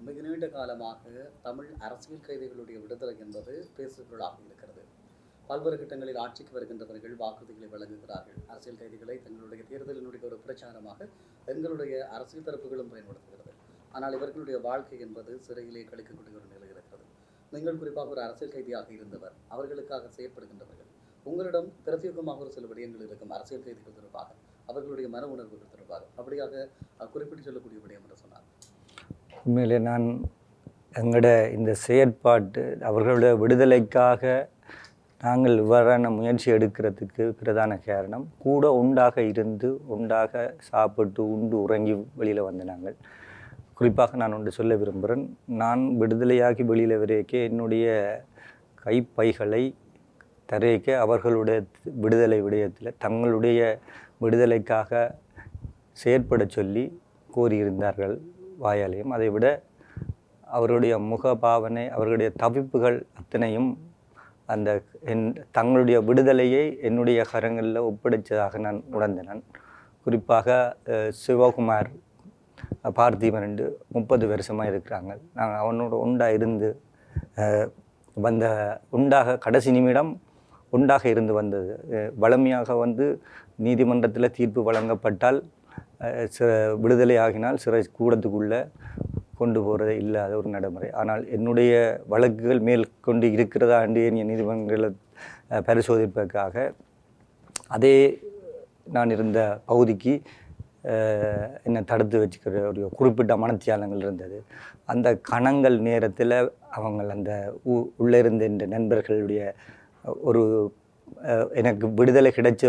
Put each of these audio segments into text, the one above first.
மிக நீண்ட காலமாக தமிழ் அரசியல் கைதிகளுடைய விடுதலை என்பது பேசுபொருளாக இருக்கிறது. பல்வேறு கட்டங்களில் ஆட்சிக்கு வருகின்றவர்கள் வாக்குறுதிகளை வழங்குகிறார்கள். அரசியல் கைதிகளை தங்களுடைய தேர்தலினுடைய ஒரு பிரச்சாரமாக எங்களுடைய அரசியல் தரப்புகளும் பயன்படுத்துகிறது. ஆனால் இவர்களுடைய வாழ்க்கை என்பது சிறையிலே கழிக்கக்கூடிய ஒரு நிலை இருக்கிறது. நீங்கள் குறிப்பாக ஒரு அரசியல் கைதியாக இருந்தவர், அவர்களுக்காக செயற்படுகின்றவர்கள். உங்களிடம் பிரத்யேகமாக ஒரு சில விடயங்கள் இருக்கும் அரசியல் கைதிகள் தொடர்பாக, அவர்களுடைய மன உணர்வுகள் தொடர்பாக அப்படியாக குறிப்பிட்டு சொல்லக்கூடிய விடயம் என்று சொன்னார். உண்மையிலே நான் எங்களோட இந்த செயற்பாட்டு அவர்களுடைய விடுதலைக்காக நாங்கள் இவ்வாறான முயற்சி எடுக்கிறதுக்கு பிரதான காரணம் கூட உண்டாக இருந்து உண்டாக சாப்பிட்டு உண்டு உறங்கி வெளியில் வந்த நாங்கள். குறிப்பாக நான் ஒன்று சொல்ல விரும்புகிறேன். நான் விடுதலையாகி வெளியில் வரைக்கே என்னுடைய கைப்பைகளை தரைக்க அவர்களுடைய விடுதலை விடயத்தில் தங்களுடைய விடுதலைக்காக செயற்பட சொல்லி கோரியிருந்தார்கள் வாயாலயம். அதை விட அவருடைய முகபாவனை, அவர்களுடைய தவிப்புகள் அத்தனையும் அந்த தங்களுடைய விடுதலையை என்னுடைய கரங்களில் ஒப்படைச்சதாக நான் உணர்ந்தேன். குறிப்பாக சிவகுமார் பார்த்திபன் 30 வருஷமாக இருக்கிறாங்க. நாங்கள் அவனோட உண்டாக இருந்து வந்த உண்டாக கடைசி நிமிடம் உண்டாக இருந்து வந்தது. வளமையாக நீதிமன்றத்தில் தீர்ப்பு வழங்கப்பட்டால் விடுதலை ஆகினால் சிறை கூடத்துக்குள்ளே கொண்டு போகிறது இல்லாத ஒரு நடைமுறை. ஆனால் என்னுடைய வழக்குகள் மேல் கொண்டு இருக்கிறதா என்று என் நீதிமன்றங்களை பரிசோதிப்பதற்காக அதே நான் இருந்த பகுதிக்கு என்னை தடுத்து வச்சுக்கிற ஒரு குறிப்பிட்ட மனத்தியாலங்கள் இருந்தது. அந்த கணங்கள் நேரத்தில் அவங்க அந்த உள்ளே இருந்த இந்த நண்பர்களுடைய ஒரு எனக்கு விடுதலை கிடைச்ச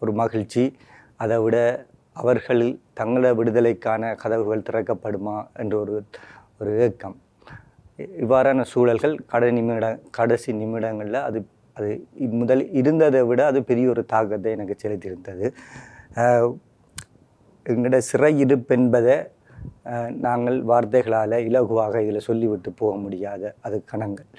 ஒரு மகிழ்ச்சி, அதை விட அவர்கள் தங்கள விடுதலைக்கான கதவுகள் திறக்கப்படுமா என்ற ஒரு ஏக்கம். இவ்வாறான சூழல்கள் கடைசி நிமிடங்களில் அது முதல் இருந்ததை விட அது பெரிய ஒரு தாக்கத்தை எனக்கு செலுத்தியிருந்தது. எங்களோட சிறை இருப்பு என்பதை நாங்கள் வார்த்தைகளால் இலகுவாக இதில் சொல்லிவிட்டு போக முடியாத அது கணங்கள்.